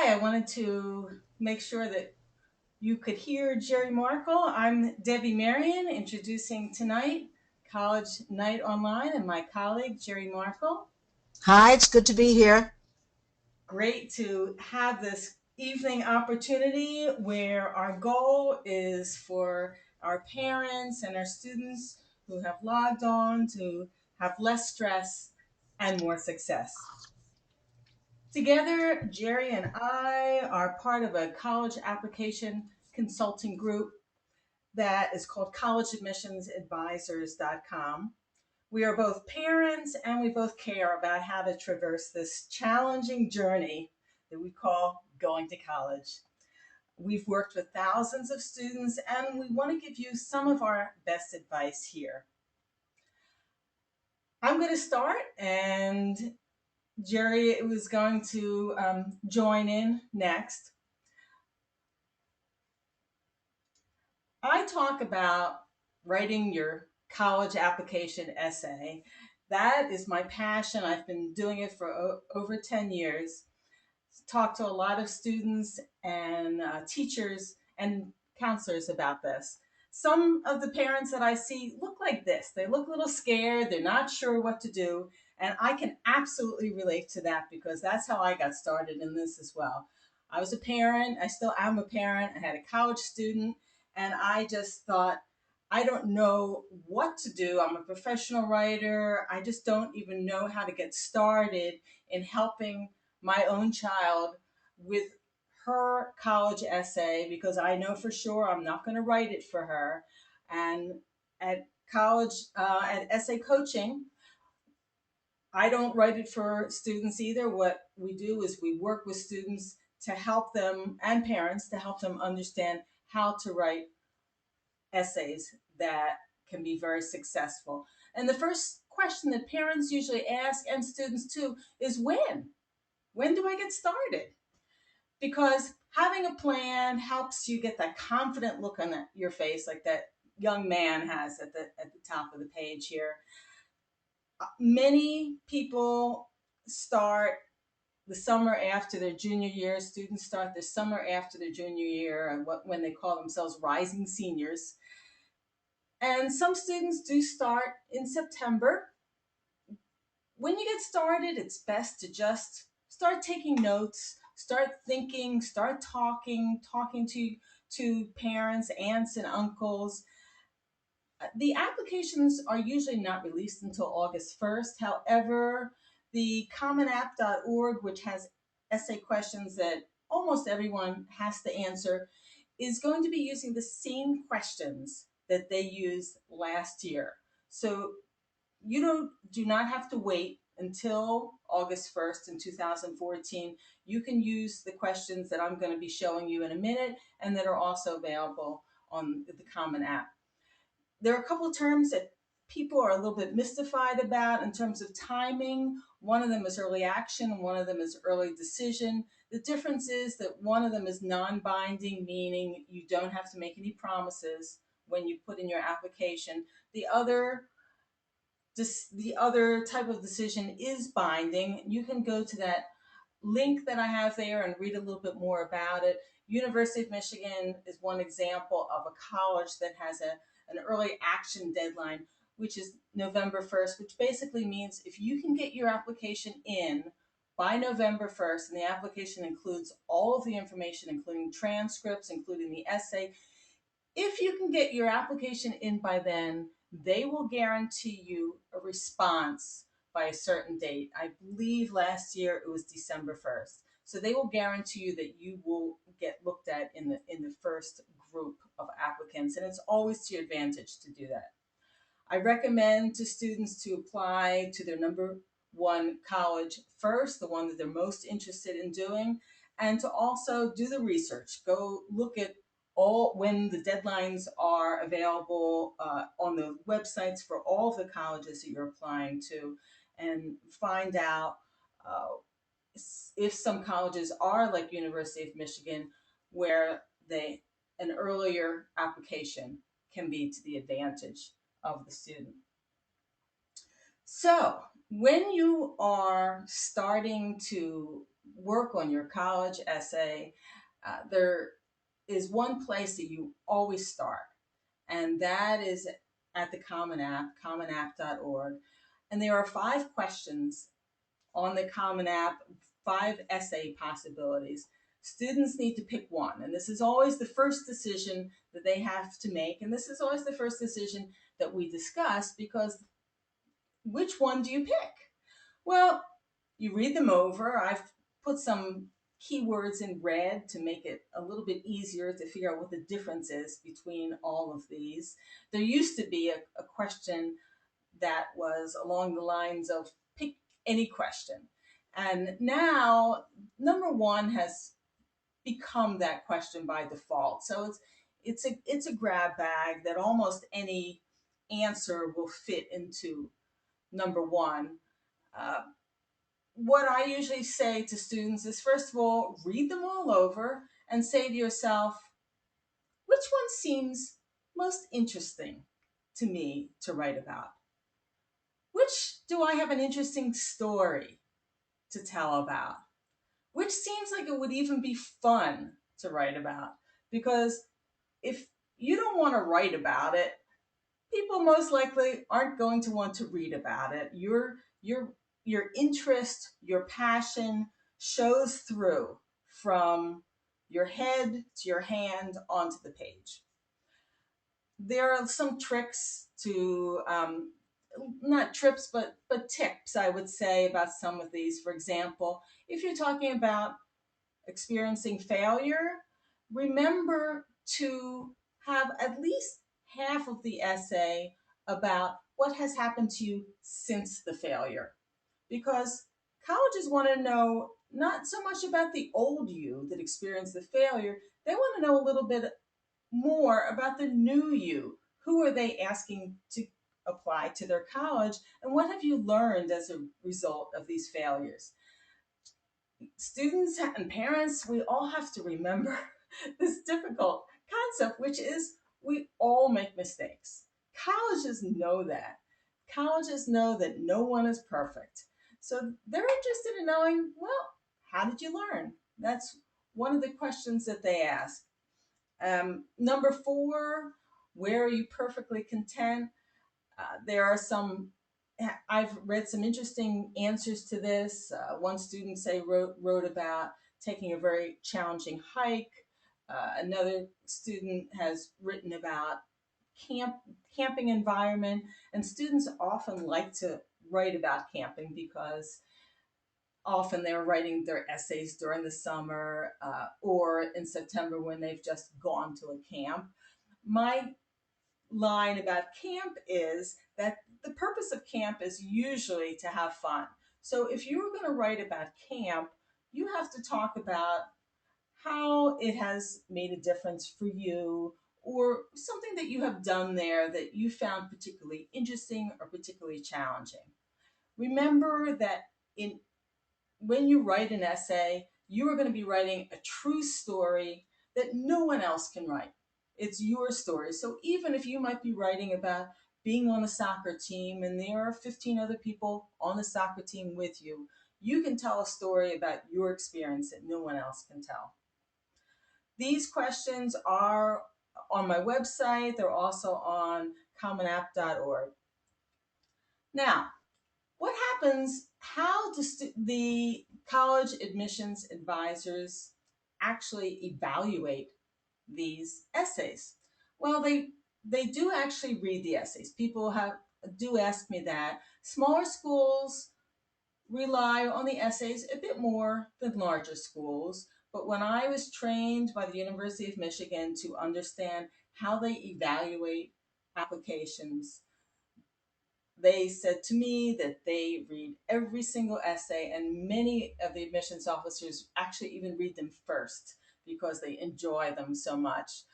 Hi, I wanted to make sure that you could hear Geri Markel. I'm Debbie Merion introducing tonight College Night Online and my colleague Geri Markel. Hi, it's good to be here. Great to have this evening opportunity where our goal is for our parents and our students who have logged on to have less stress and more success. Together, Geri and I are part of a college application consulting group that is called collegeadmissionsadvisors.com. We are both parents and we both care about how to traverse this challenging journey that we call going to college. We've worked with thousands of students and we want to give you some of our best advice here. I'm going to start and Geri was going to join in next. I talk about writing your college application essay. That is my passion. I've been doing it for over 10 years. Talked to a lot of students and teachers and counselors about this. Some of the parents that I see look like this. They look a little scared. They're not sure what to do. And I can absolutely relate to that because that's how I got started in this as well. I was a parent. I still am a parent. I had a college student, and I just thought, I don't know what to do. I'm a professional writer. I just don't even know how to get started in helping my own child with her college essay because I know for sure I'm not going to write it for her. And at college, at essay coaching, I don't write it for students either. What we do is we work with students to help them and parents to help them understand how to write essays that can be very successful. And the first question that parents usually ask and students too is when? When do I get started? Because having a plan helps you get that confident look on your face like that young man has at the top of the page here. Many people start the summer after their junior year. Students start the summer after their junior year and when they call themselves rising seniors. And some students do start in September. When you get started, it's best to just start taking notes, start thinking, start talking to parents, aunts, and uncles. The applications are usually not released until August 1st. However, the commonapp.org, which has essay questions that almost everyone has to answer, is going to be using the same questions that they used last year. So you do not have to wait until August 1st in 2014. You can use the questions that I'm going to be showing you in a minute and that are also available on the Common App. There are a couple of terms that people are a little bit mystified about in terms of timing. One of them is early action, and one of them is early decision. The difference is that one of them is non-binding, meaning you don't have to make any promises when you put in your application. The other type of decision is binding. You can go to that link that I have there and read a little bit more about it. University of Michigan is one example of a college that has an early action deadline, which is November 1st, which basically means if you can get your application in by November 1st, and the application includes all of the information, including transcripts, including the essay, if you can get your application in by then, they will guarantee you a response by a certain date. I believe last year it was December 1st. So they will guarantee you that you will get looked at in the first group of applicants, and it's always to your advantage to do that. I recommend to students to apply to their number one college first, the one that they're most interested in doing, and to also do the research. Go look at all when the deadlines are available on the websites for all of the colleges that you're applying to, and find out uh, if some colleges are like University of Michigan, where an earlier application can be to the advantage of the student. So when you are starting to work on your college essay, there is one place that you always start, and that is at the Common App, commonapp.org. And there are 5 questions on the Common App, 5 essay possibilities. Students need to pick one, and this is always the first decision that they have to make, and this is always the first decision that we discuss because which one do you pick? Well, you read them over. I've put some keywords in red to make it a little bit easier to figure out what the difference is between all of these. There used to be a question that was along the lines of pick any question. And now number one has become that question by default. So it's a grab bag that almost any answer will fit into number one. Uh, what I usually say to students is first of all, read them all over and say to yourself, which one seems most interesting to me to write about? Which do I have an interesting story to tell about? Which seems like it would even be fun to write about? Because if you don't want to write about it, people most likely aren't going to want to read about it. Your interest, your passion shows through from your head to your hand onto the page. There are some tricks to not trips but tips I would say about some of these. For example, if you're talking about experiencing failure, remember to have at least half of the essay about what has happened to you since the failure. Because colleges want to know not so much about the old you that experienced the failure, they want to know a little bit more about the new you. Who are they asking to apply to their college, and what have you learned as a result of these failures? Students and parents, we all have to remember this difficult concept, which is we all make mistakes. Colleges know that. Colleges know that no one is perfect. So they're interested in knowing, well, how did you learn? That's one of the questions that they ask. Number 4, where are you perfectly content? There are some, I've read some interesting answers to this. One student wrote about taking a very challenging hike. Another student has written about camp camping environment, and students often like to write about camping because often they're writing their essays during the summer or in September when they've just gone to a camp. My line about camp is that the purpose of camp is usually to have fun. So if you were going to write about camp, you have to talk about how it has made a difference for you or something that you have done there that you found particularly interesting or particularly challenging. Remember that in when you write an essay, you are going to be writing a true story that no one else can write. It's your story. So even if you might be writing about being on a soccer team and there are 15 other people on the soccer team with you, you can tell a story about your experience that no one else can tell. These questions are on my website. They're also on commonapp.org. Now, what happens? How do the college admissions advisors actually evaluate these essays? Well, they do actually read the essays. People have do ask me that. Smaller schools rely on the essays a bit more than larger schools. But when I was trained by the University of Michigan to understand how they evaluate applications, they said to me that they read every single essay, and many of the admissions officers actually even read them first because they enjoy them so much.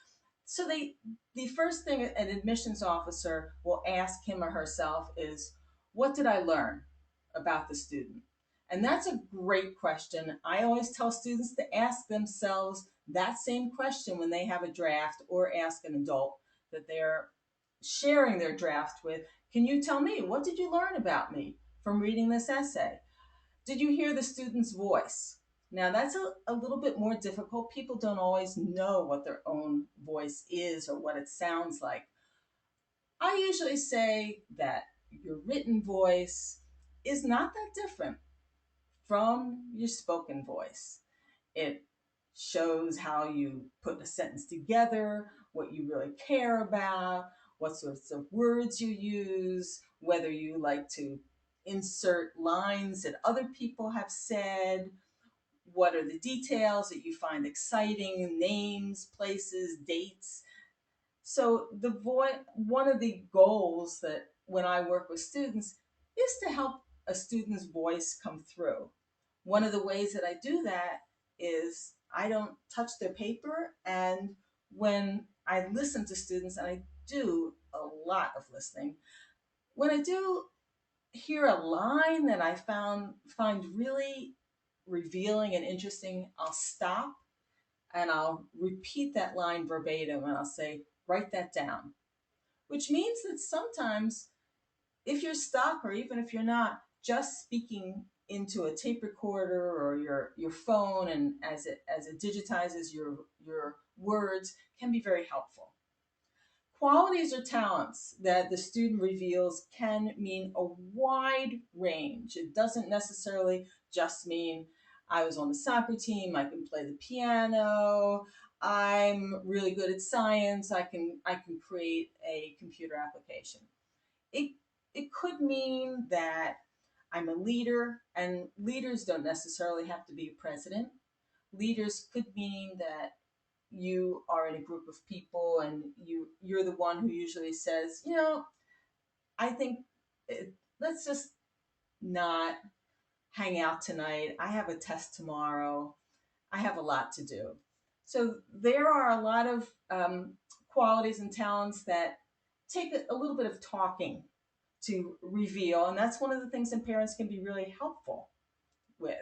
So the first thing an admissions officer will ask him or herself is, what did I learn about the student? And that's a great question. I always tell students to ask themselves that same question when they have a draft or ask an adult that they're sharing their draft with. Can you tell me, what did you learn about me from reading this essay? Did you hear the student's voice? Now, that's a little bit more difficult. People don't always know what their own voice is or what it sounds like. I usually say that your written voice is not that different from your spoken voice. It shows how you put a sentence together, what you really care about, what sorts of words you use, whether you like to insert lines that other people have said, what are the details that you find exciting, names, places, dates. So one of the goals that when I work with students is to help a student's voice come through. One of the ways that I do that is I don't touch their paper, and when I listen to students, and I do a lot of listening, when I do hear a line that I find really revealing and interesting, I'll stop and I'll repeat that line verbatim and I'll say, write that down. Which means that sometimes, if you're stuck or even if you're not, just speaking into a tape recorder or your phone and as it digitizes your words can be very helpful. Qualities or talents that the student reveals can mean a wide range. It doesn't necessarily just mean I was on the soccer team, I can play the piano, I'm really good at science, I can create a computer application. It it could mean that I'm a leader, and leaders don't necessarily have to be a president. Leaders could mean that you are in a group of people and you're the one who usually says, I think let's just not hang out tonight. I have a test tomorrow. I have a lot to do. So there are a lot of qualities and talents that take a little bit of talking to reveal, and that's one of the things that parents can be really helpful with.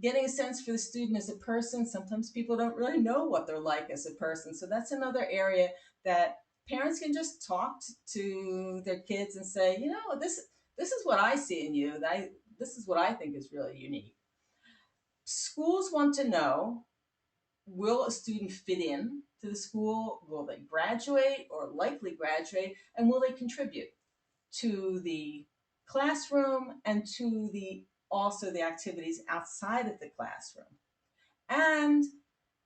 Getting a sense for the student as a person. Sometimes people don't really know what they're like as a person. So that's another area that parents can just talk to their kids and say, this is what I see in you. This is what I think is really unique. Schools want to know, will a student fit in to the school? Will they graduate or likely graduate? And will they contribute to the classroom and to the also the activities outside of the classroom? And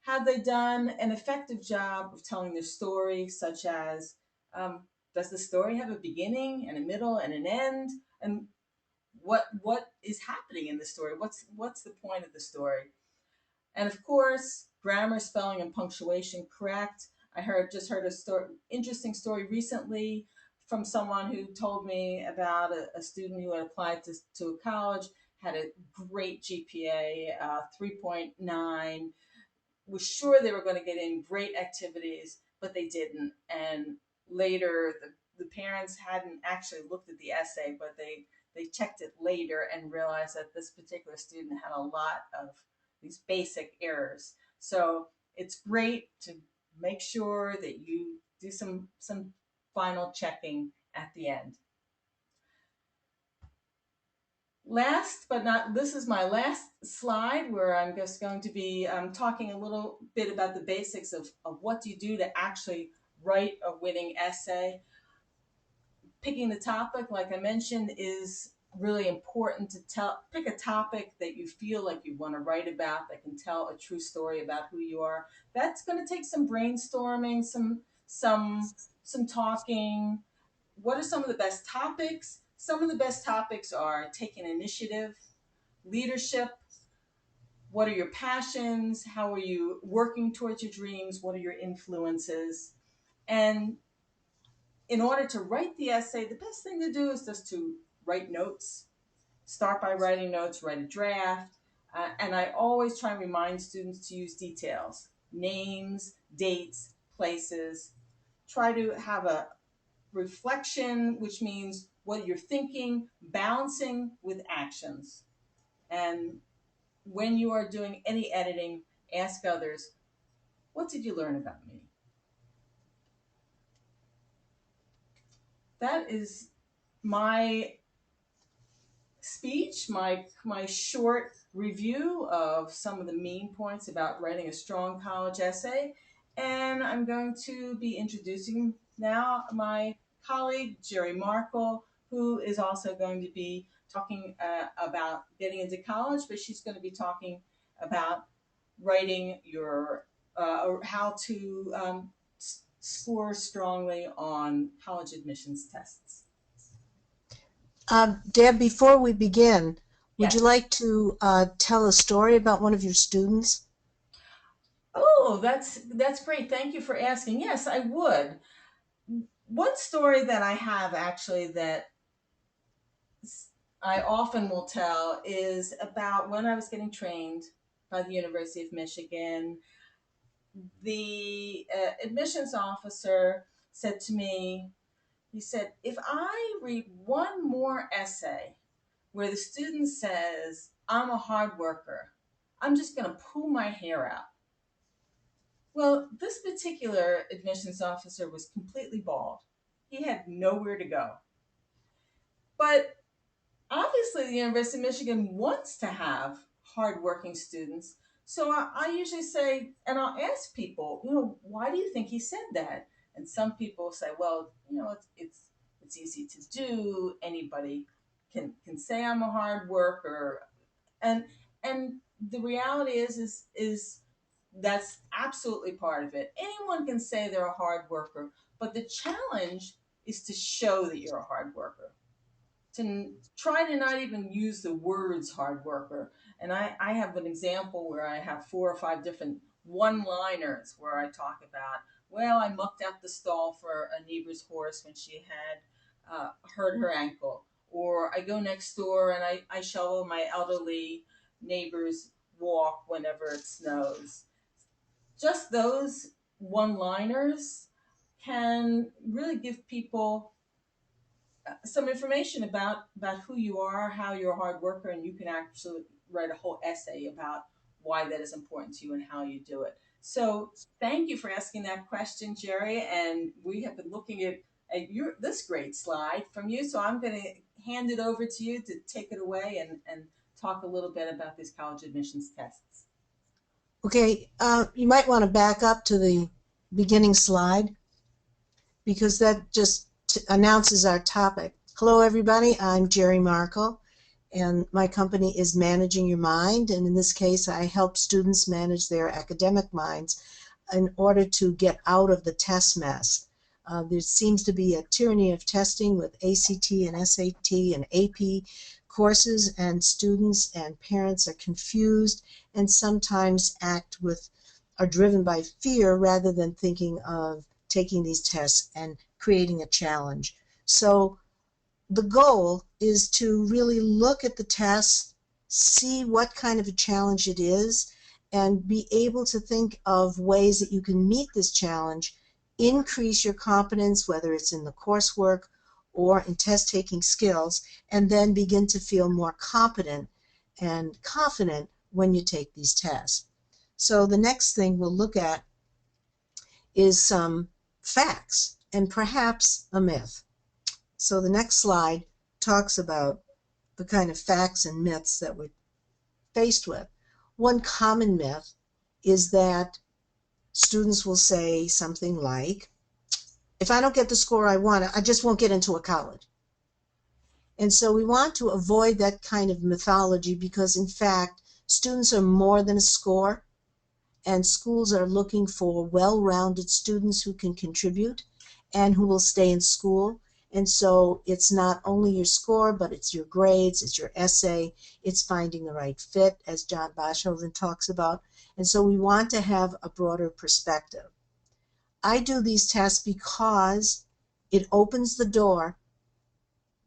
have they done an effective job of telling their story, such as does the story have a beginning and a middle and an end? And what is happening in the story? What's the point of the story? And of course, grammar, spelling, and punctuation correct. Just heard a interesting story recently from someone who told me about a student who had applied to a college, had a great GPA, 3.9, was sure they were going to get in great activities, but they didn't. And later, the parents hadn't actually looked at the essay, but they checked it later and realized that this particular student had a lot of these basic errors. So it's great to make sure that you do some final checking at the end. Last but not, this is my last slide where I'm just going to be talking a little bit about the basics of what do you do to actually write a winning essay. Picking the topic, like I mentioned, is really important to pick a topic that you feel like you want to write about that can tell a true story about who you are. That's going to take some brainstorming, some talking. What are some of the best topics? Some of the best topics are taking initiative, leadership. What are your passions? How are you working towards your dreams? What are your influences? And in order to write the essay, the best thing to do is just to write notes. Start by writing notes, write a draft. And I always try and remind students to use details, names, dates, places. Try to have a reflection, which means what you're thinking, balancing with actions. And when you are doing any editing, ask others, what did you learn about me? That is my speech, my short review of some of the main points about writing a strong college essay. And I'm going to be introducing now my colleague, Geri Markel, who is also going to be talking about getting into college, but she's going to be talking about writing your or how to score strongly on college admissions tests. Deb, before we begin, would you Yes. like to tell a story about one of your students? Oh, that's great. Thank you for asking. Yes, I would. One story that I have actually that I often will tell is about when I was getting trained by the University of Michigan. The admissions officer said to me, he said, if I read one more essay where the student says, I'm a hard worker, I'm just going to pull my hair out. Well, this particular admissions officer was completely bald. He had nowhere to go. But obviously, the University of Michigan wants to have hardworking students. So I usually say, and I'll ask people, why do you think he said that? And some people say, well, it's easy to do. Anybody can say I'm a hard worker, and and the reality is that's absolutely part of it. Anyone can say they're a hard worker, but the challenge is to show that you're a hard worker, to try to not even use the words hard worker. And I have an example where I have 4 or 5 different one liners where I talk about, well, I mucked out the stall for a neighbor's horse when she had hurt her ankle. Or I go next door and I shovel my elderly neighbor's walk whenever it snows. Just those one liners can really give people some information about who you are, how you're a hard worker, and you can actually write a whole essay about why that is important to you and how you do it. So thank you for asking that question, Geri. And we have been looking at your this great slide from you. So I'm going to hand it over to you to take it away and talk a little bit about these college admissions tests. Okay, you might want to back up to the beginning slide because that just announces our topic. Hello, everybody. I'm Geri Markel, and my company is Managing Your Mind. And in this case, I help students manage their academic minds in order to get out of the test mess. There seems to be a tyranny of testing with ACT and SAT and AP courses, and students and parents are confused and sometimes are driven by fear rather than thinking of taking these tests and creating a challenge. So the goal is to really look at the test, see what kind of a challenge it is, and be able to think of ways that you can meet this challenge, increase your competence, whether it's in the coursework or in test-taking skills, and then begin to feel more competent and confident when you take these tests. So the next thing we'll look at is some facts and perhaps a myth. So the next slide talks about the kind of facts and myths that we're faced with. One common myth is that students will say something like, if I don't get the score I want, I just won't get into a college. And so we want to avoid that kind of mythology because, in fact, students are more than a score, and schools are looking for well-rounded students who can contribute and who will stay in school. And so it's not only your score, but it's your grades, it's your essay, it's finding the right fit, as John Boshoven talks about. And so we want to have a broader perspective. I do these tests because it opens the door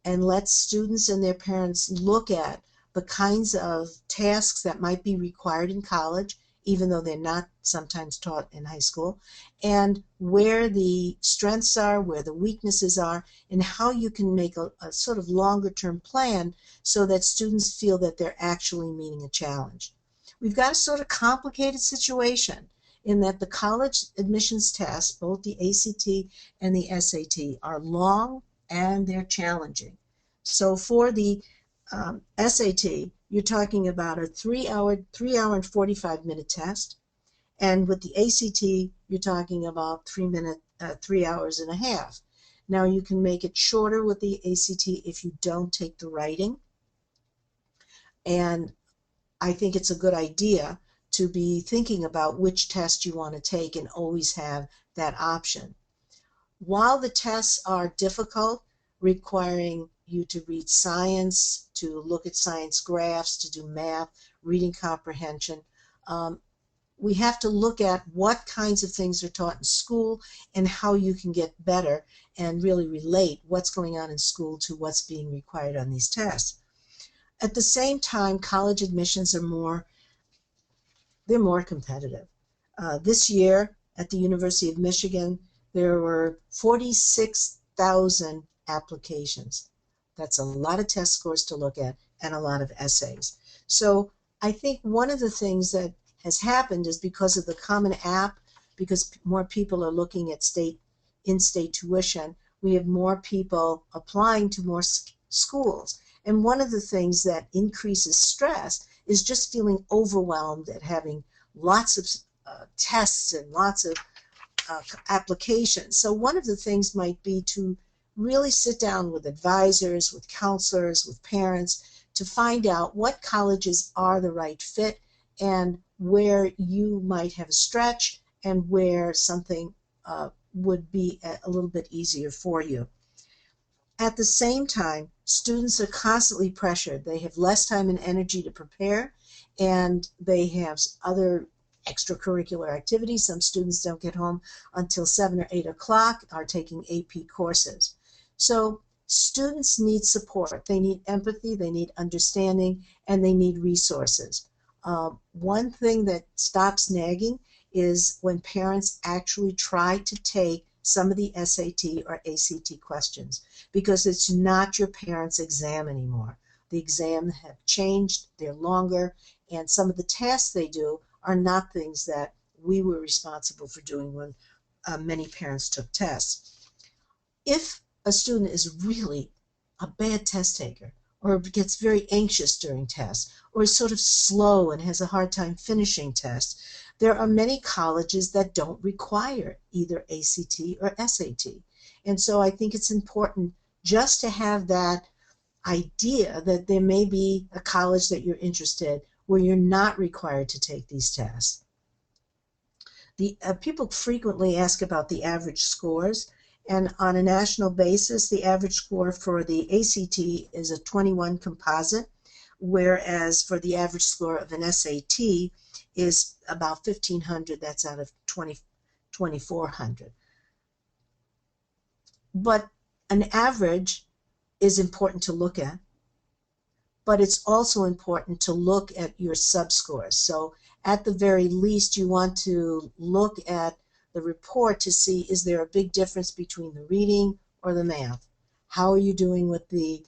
and lets students and their parents look at the kinds of tasks that might be required in college, even though they're not sometimes taught in high school, and where the strengths are, where the weaknesses are, and how you can make a sort of longer term plan so that students feel that they're actually meeting a challenge. We've got a sort of complicated situation in that the college admissions tests, both the ACT and the SAT, are long and they're challenging. So for the SAT, you're talking about a 3 hour and 45-minute test. And with the ACT, you're talking about 3 hours and a half. Now you can make it shorter with the ACT if you don't take the writing. And I think it's a good idea to be thinking about which test you want to take and always have that option. While the tests are difficult, requiring you to read science, to look at science graphs, to do math, reading comprehension, we have to look at what kinds of things are taught in school and how you can get better and really relate what's going on in school to what's being required on these tests. At the same time, college admissions they're more competitive. This year at the University of Michigan, there were 46,000 applications. That's a lot of test scores to look at and a lot of essays. So I think one of the things that has happened is because of the Common App, because more people are looking at in-state tuition, we have more people applying to more schools. And one of the things that increases stress is just feeling overwhelmed at having lots of tests and lots of applications. So one of the things might be to really sit down with advisors, with counselors, with parents to find out what colleges are the right fit and where you might have a stretch and where something would be a little bit easier for you. At the same time, students are constantly pressured. They have less time and energy to prepare, and they have other extracurricular activities. Some students don't get home until 7 or 8 o'clock, are taking AP courses. So students need support. They need empathy, they need understanding, and they need resources. One thing that stops nagging is when parents actually try to take some of the SAT or ACT questions, because it's not your parents' exam anymore. The exams have changed, they're longer, and some of the tasks they do are not things that we were responsible for doing when many parents took tests. If a student is really a bad test taker, or gets very anxious during tests, or is sort of slow and has a hard time finishing tests, there are many colleges that don't require either ACT or SAT. And so I think it's important just to have that idea that there may be a college that you're interested where you're not required to take these tests. People frequently ask about the average scores, and on a national basis, the average score for the ACT is a 21 composite, whereas for the average score of an SAT is about 1,500. That's out of 2,400. But an average is important to look at, but it's also important to look at your subscores. So at the very least, you want to look at the report to see, is there a big difference between the reading or the math? How are you doing with the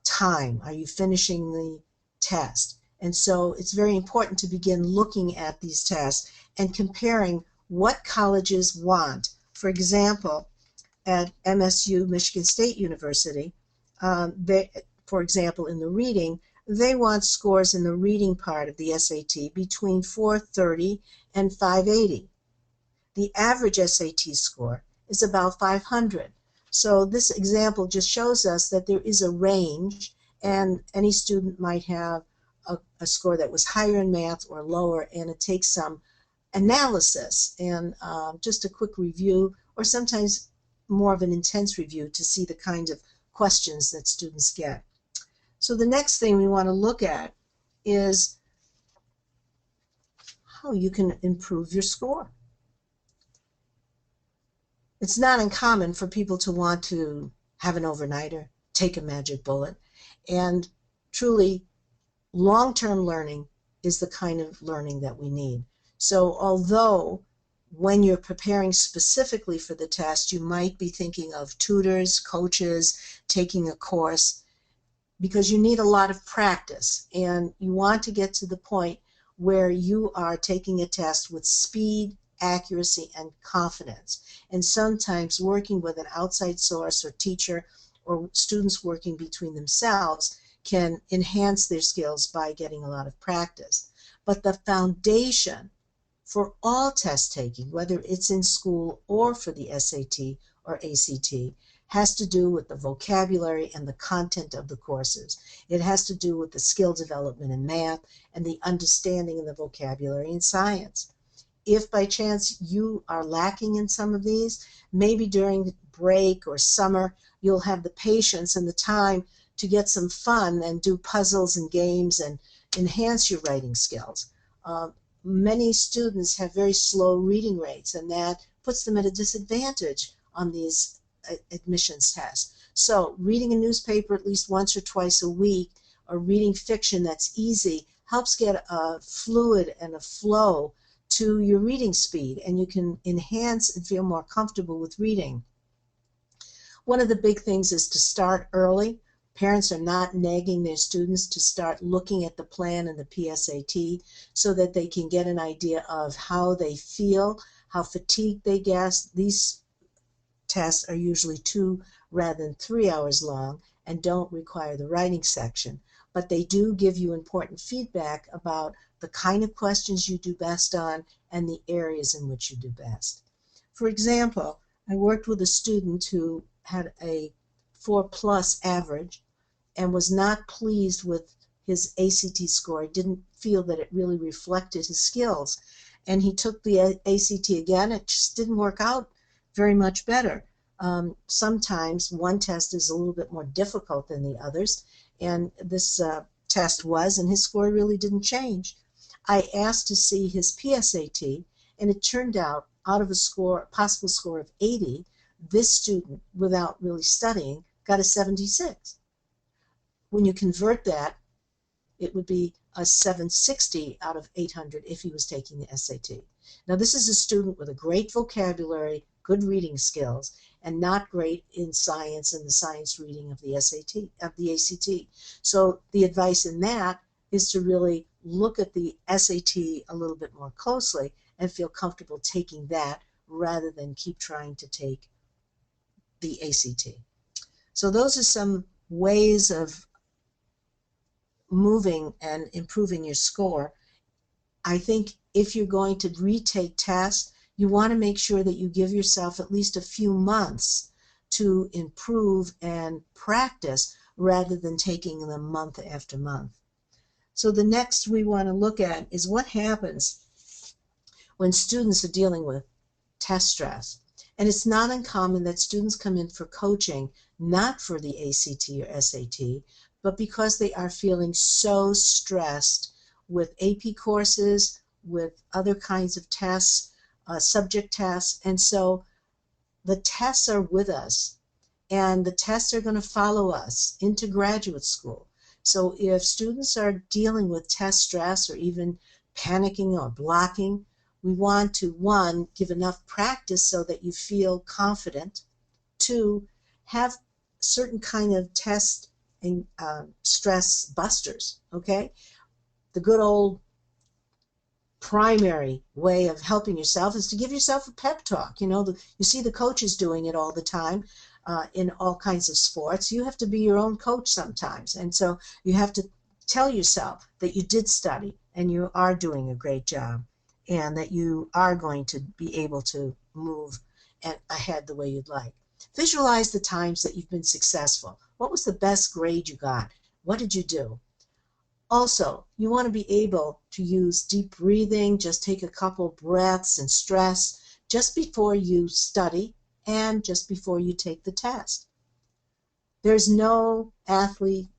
time? Are you finishing the test? And so it's very important to begin looking at these tests and comparing what colleges want. For example, at MSU, Michigan State University, for example, in the reading, they want scores in the reading part of the SAT between 430 and 580. The average SAT score is about 500. So this example just shows us that there is a range, and any student might have a score that was higher in math or lower, and it takes some analysis and just a quick review, or sometimes more of an intense review to see the kind of questions that students get. So the next thing we want to look at is how you can improve your score. It's not uncommon for people to want to have an overnighter, take a magic bullet, and truly long-term learning is the kind of learning that we need. So although when you're preparing specifically for the test, you might be thinking of tutors, coaches, taking a course, because you need a lot of practice, and you want to get to the point where you are taking a test with speed, accuracy, and confidence. And sometimes working with an outside source or teacher or students working between themselves can enhance their skills by getting a lot of practice. But the foundation for all test taking, whether it's in school or for the SAT or ACT, has to do with the vocabulary and the content of the courses. It has to do with the skill development in math and the understanding of the vocabulary in science. If by chance you are lacking in some of these, maybe during break or summer, you'll have the patience and the time to get some fun and do puzzles and games and enhance your writing skills. Uh, Many students have very slow reading rates, and that puts them at a disadvantage on these admissions tests. So reading a newspaper at least once or twice a week, or reading fiction that's easy, helps get a fluid and a flow to your reading speed, and you can enhance and feel more comfortable with reading. One of the big things is to start early. Parents are not nagging their students to start looking at the plan and the PSAT so that they can get an idea of how they feel, how fatigued they get. These tests are usually 2 rather than 3 hours long and don't require the writing section. But they do give you important feedback about the kind of questions you do best on and the areas in which you do best. For example, I worked with a student who had a 4+ average and was not pleased with his ACT score, didn't feel that it really reflected his skills. And he took the ACT again. It just didn't work out very much better. Sometimes one test is a little bit more difficult than the others, and this test was, and his score really didn't change. I asked to see his PSAT, and it turned out of a possible score of 80, this student, without really studying, got a 76. When you convert that, it would be a 760 out of 800 if he was taking the SAT. Now, this is a student with a great vocabulary, good reading skills, and not great in science and the science reading of the ACT. So the advice in that is to really look at the SAT a little bit more closely and feel comfortable taking that rather than keep trying to take the ACT. So those are some ways of moving and improving your score. I think if you're going to retake tests, you want to make sure that you give yourself at least a few months to improve and practice rather than taking them month after month. So the next we want to look at is what happens when students are dealing with test stress. And it's not uncommon that students come in for coaching, not for the ACT or SAT, but because they are feeling so stressed with AP courses, with other kinds of tests, subject tests. And so the tests are with us, and the tests are going to follow us into graduate school. So if students are dealing with test stress or even panicking or blocking, we want to, 1, give enough practice so that you feel confident. 2, have certain kind of test and stress busters, okay? The good old primary way of helping yourself is to give yourself a pep talk. You see the coaches doing it all the time in all kinds of sports. You have to be your own coach sometimes. And so you have to tell yourself that you did study and you are doing a great job and that you are going to be able to move ahead the way you'd like. Visualize the times that you've been successful. What was the best grade you got? What did you do? Also, you want to be able to use deep breathing, just take a couple breaths and stress just before you study and just before you take the test. There's no athlete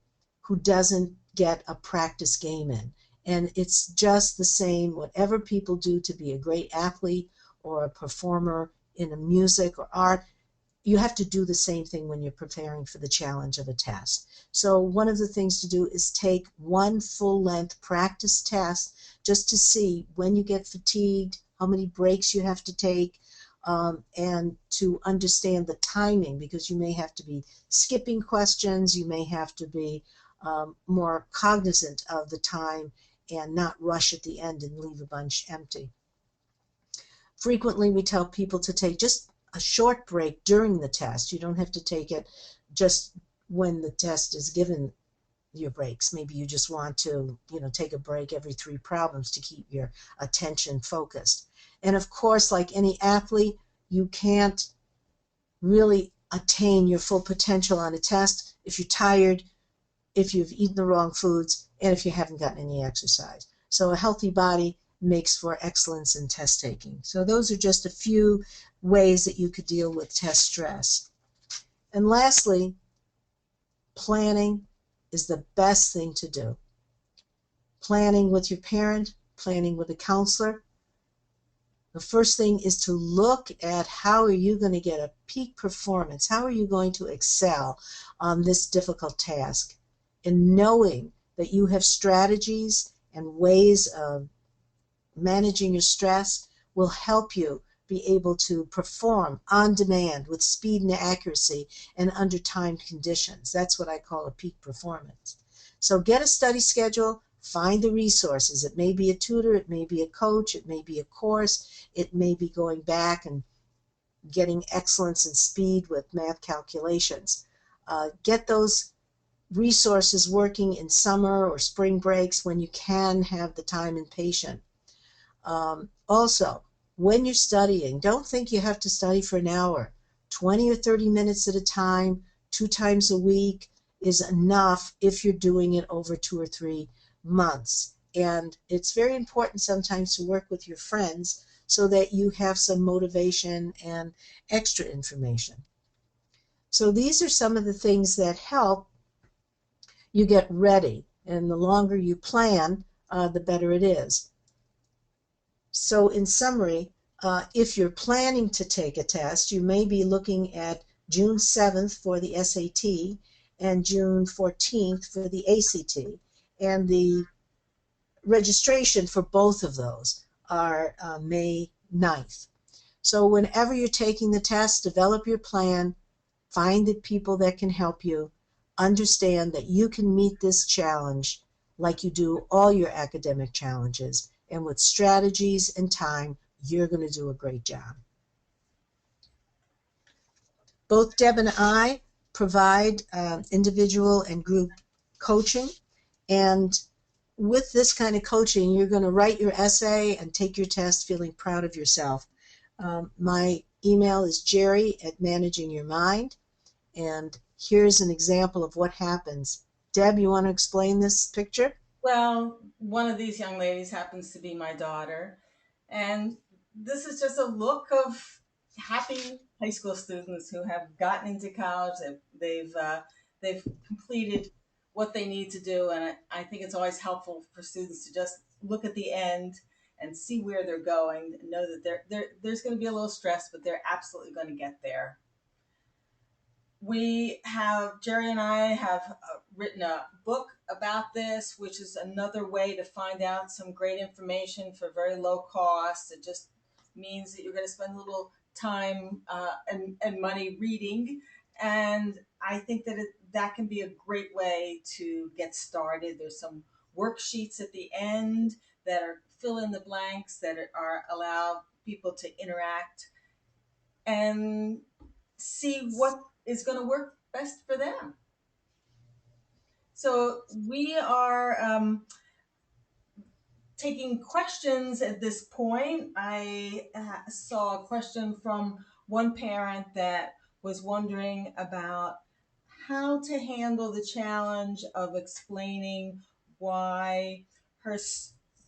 who doesn't get a practice game in. And it's just the same, whatever people do to be a great athlete or a performer in a music or art, you have to do the same thing when you're preparing for the challenge of a test. So one of the things to do is take one full-length practice test just to see when you get fatigued, how many breaks you have to take, and to understand the timing, because you may have to be skipping questions, you may have to be more cognizant of the time and not rush at the end and leave a bunch empty. Frequently, we tell people to take just a short break during the test. You don't have to take it just when the test is given, your breaks. Maybe you just want to, take a break every three problems to keep your attention focused. And of course, like any athlete, you can't really attain your full potential on a test if you're tired, if you've eaten the wrong foods, and if you haven't gotten any exercise. So a healthy body makes for excellence in test taking. So those are just a few ways that you could deal with test stress. And lastly, planning is the best thing to do. Planning with your parent, planning with a counselor. The first thing is to look at how are you going to get a peak performance? How are you going to excel on this difficult task? And knowing that you have strategies and ways of managing your stress will help you be able to perform on demand with speed and accuracy and under timed conditions. That's what I call a peak performance. So get a study schedule, find the resources. It may be a tutor, it may be a coach, it may be a course, it may be going back and getting excellence and speed with math calculations. Get those resources working in summer or spring breaks when you can have the time and patience. Also, when you're studying, don't think you have to study for an hour. 20 or 30 minutes at a time, 2 times a week is enough if you're doing it over 2 or 3 months. And it's very important sometimes to work with your friends so that you have some motivation and extra information. So these are some of the things that help you get ready. And the longer you plan, the better it is. So in summary, if you're planning to take a test, you may be looking at June 7th for the SAT and June 14th for the ACT. And the registration for both of those are May 9th. So whenever you're taking the test, develop your plan, find the people that can help you, understand that you can meet this challenge like you do all your academic challenges. And with strategies and time, you're going to do a great job. Both Deb and I provide individual and group coaching. And with this kind of coaching, you're going to write your essay and take your test feeling proud of yourself. My email is jerry@managingyourmind. And here's an example of what happens. Deb, you want to explain this picture? Well, one of these young ladies happens to be my daughter. And this is just a look of happy high school students who have gotten into college. They've completed what they need to do. And I think it's always helpful for students to just look at the end and see where they're going and know that there's going to be a little stress, but they're absolutely going to get there. Jerry and I have written a book about this, which is another way to find out some great information for very low cost. It just means that you're going to spend a little time and money reading. And I think that that can be a great way to get started. There's some worksheets at the end that are fill in the blanks that are allow people to interact and see what is going to work best for them. So we are taking questions at this point. I saw a question from one parent that was wondering about how to handle the challenge of explaining why her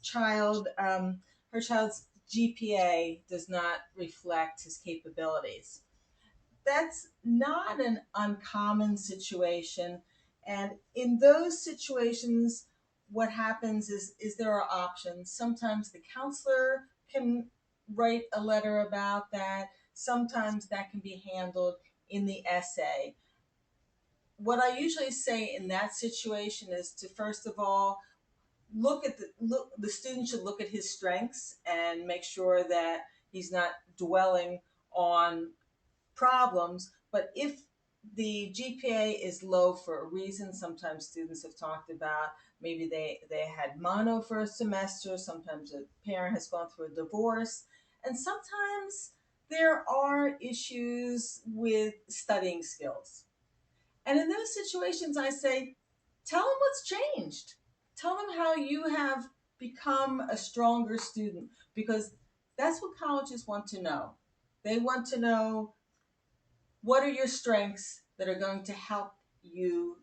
child her child's GPA does not reflect his capabilities. That's not an uncommon situation. And in those situations, what happens is there are options. Sometimes the counselor can write a letter about that. Sometimes that can be handled in the essay. What I usually say in that situation is to first of all the student should look at his strengths and make sure that he's not dwelling on problems. But if the GPA is low for a reason, sometimes students have talked about maybe they had mono for a semester, sometimes a parent has gone through a divorce, and sometimes there are issues with studying skills. And in those situations, I say, Tell them what's changed. Tell them how you have become a stronger student, because that's what colleges want to know. They want to know what are your strengths that are going to help you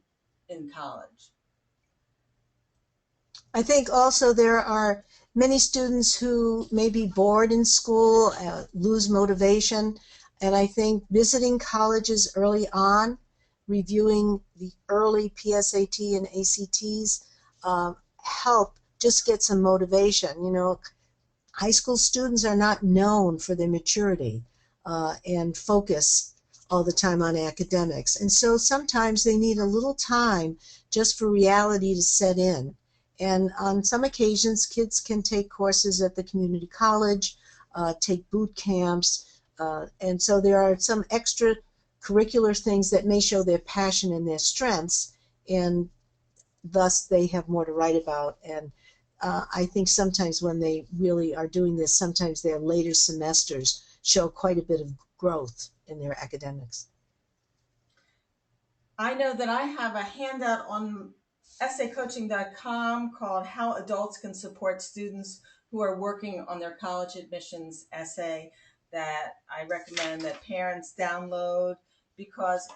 in college. I think also there are many students who may be bored in school, lose motivation, and I think visiting colleges early on, reviewing the early PSAT and ACTs, help just get some motivation. You know, high school students are not known for their maturity and focus all the time on academics. And so sometimes they need a little time just for reality to set in. And on some occasions, kids can take courses at the community college, take boot camps. And so there are some extra curricular things that may show their passion and their strengths. And thus they have more to write about. And I think sometimes when they really are doing this, sometimes their later semesters show quite a bit of growth in their academics. I know that I have a handout on essaycoaching.com called How Adults Can Support Students Who Are Working on Their College Admissions Essay, that I recommend that parents download, because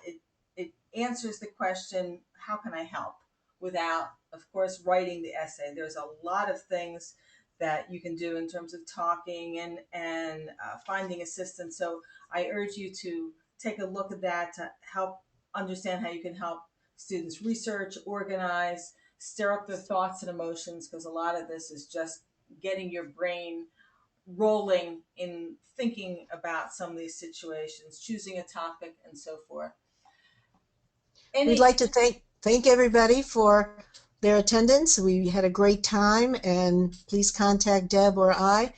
it answers the question, how can I help? Without, of course, writing the essay. There's a lot of things that you can do in terms of talking and finding assistance. So I urge you to take a look at that to help understand how you can help students research, organize, stir up their thoughts and emotions, because a lot of this is just getting your brain rolling in thinking about some of these situations, choosing a topic, and so forth. We'd Any like to thank everybody for their attendance. We had a great time, and please contact Deb or I,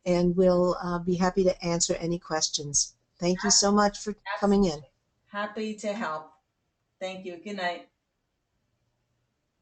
and we'll be happy to answer any questions. Thank you so much for coming in. Absolutely happy to help. Thank you. Good night.